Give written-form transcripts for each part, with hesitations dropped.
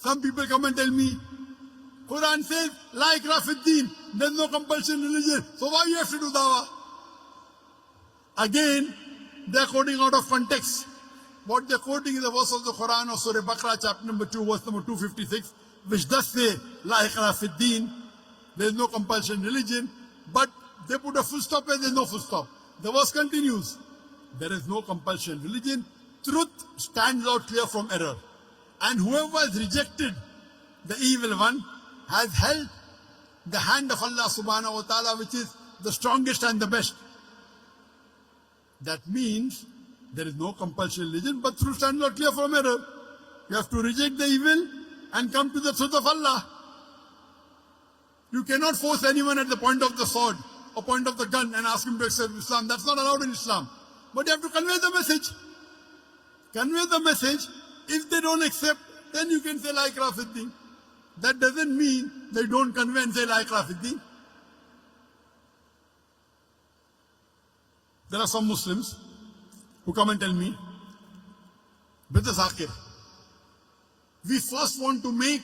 Some people come and tell me, Quran says, La ikrah fi din, there's no compulsion in religion. So why you have to do dawah? Again, they're quoting out of context. What they're quoting is a verse of the Quran of Surah Baqarah, chapter number 2, verse number 256, which does say, La ikrah fi din, there's no compulsion in religion, but they put a full stop where there's no full stop. The verse continues, there is no compulsion in religion, truth stands out clear from error. And whoever has rejected the evil one has held the hand of Allah subhanahu wa ta'ala, which is the strongest and the best. That means there is no compulsion in religion, but truth stands out clear from error. You have to reject the evil and come to the truth of Allah. You cannot force anyone at the point of the sword or point of the gun and ask him to accept Islam. That's not allowed in Islam. But you have to convey the message. Convey the message. If they don't accept, then you can say La ikrah fi din. That doesn't mean they don't convey and say La ikrah fi din. There are some Muslims who come and tell me, Brother Zakir, we first want to make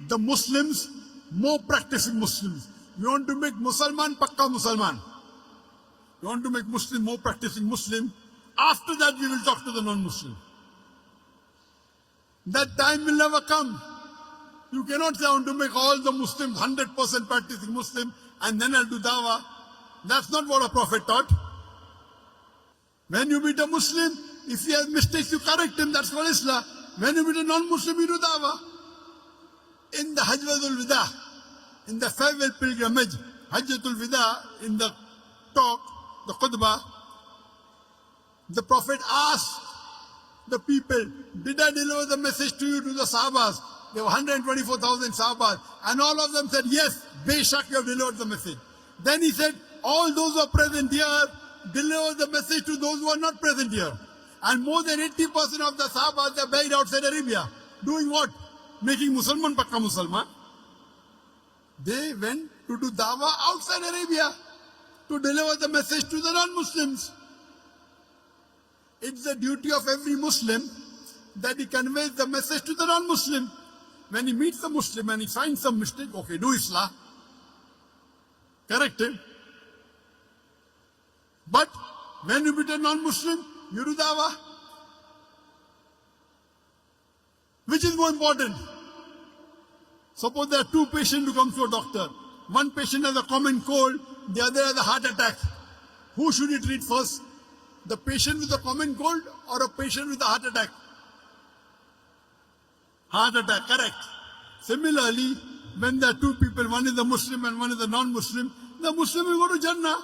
the Muslims more practicing Muslims. We want to make Musalman Pakka Musalman. We want to make Muslim more practicing Muslim. After that we will talk to the non-Muslim. That time will never come. You cannot say I want to make all the Muslims 100% practicing Muslim and then I'll do dawah. That's not what a prophet taught. When you meet a Muslim, if he has mistakes, you correct him. That's called Islam. When you meet a non-Muslim, you do dawah. In the Hajjatul Wida, in the farewell pilgrimage, Hajjatul Wida, in the talk, the khutbah, the Prophet asked the people, did I deliver the message to you, to the Sahabas? There were 124,000 Sahabas. And all of them said, yes, Beshak, you have delivered the message. Then he said, all those who are present here, deliver the message to those who are not present here. And more than 80% of the Sahabas, they are buried outside Arabia. Doing what? Making Musalman Pakka Musalman. They went to do dawah outside Arabia to deliver the message to the non-Muslims. It's the duty of every Muslim that he conveys the message to the non-Muslim. When he meets the Muslim and he finds some mistake, okay, do Islah. Correct him. But when you meet a non-Muslim, you do dawah. Which is more important? Suppose there are two patients who come to a doctor. One patient has a common cold, the other has a heart attack. Who should he treat first? The patient with a common cold or a patient with a heart attack? Heart attack, correct. Similarly, when there are two people, one is a Muslim and one is a non-Muslim, the Muslim will go to Jannah,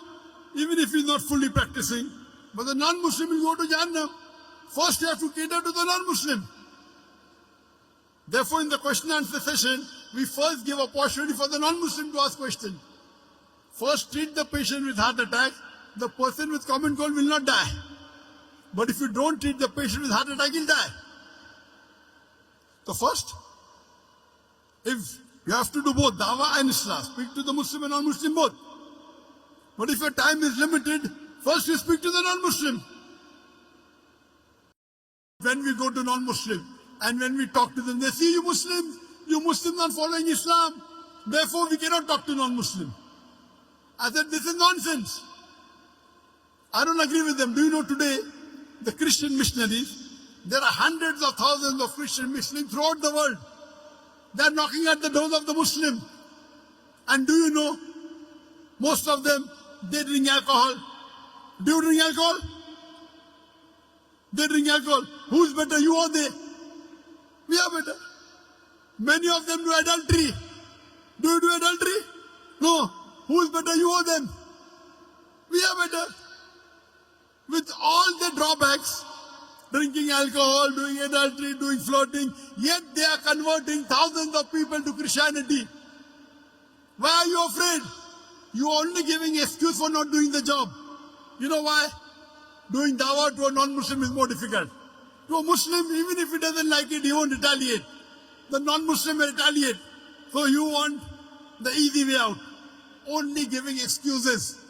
even if he's not fully practicing. But the non-Muslim will go to Jannah. First you have to cater to the non-Muslim. Therefore, in the question and answer session, we first give opportunity for the non-Muslim to ask questions. First treat the patient with heart attack. The person with common cold will not die. But if you don't treat the patient with heart attack, he'll die. So first, if you have to do both dawah and islah, speak to the Muslim and non-Muslim both. But if your time is limited, first you speak to the non-Muslim. When we go to non-Muslim and when we talk to them, they see you Muslims are following Islam. Therefore we cannot talk to non-Muslim. I said, this is nonsense. I don't agree with them. Do you know today, the Christian missionaries, there are hundreds of thousands of Christian missionaries throughout the world. They are knocking at the doors of the Muslim. And do you know, most of them, they drink alcohol. Do you drink alcohol? They drink alcohol. Who's better, you or they? We are better. Many of them do adultery. Do you do adultery? No. Who's better, you or them? We are better. With all the drawbacks, drinking alcohol, doing adultery, doing flirting, yet they are converting thousands of people to Christianity. Why are you afraid? You are only giving excuse for not doing the job. You know why? Doing dawah to a non-Muslim is more difficult. To a Muslim, even if he doesn't like it, he won't retaliate. The non-Muslim will retaliate. So you want the easy way out. Only giving excuses.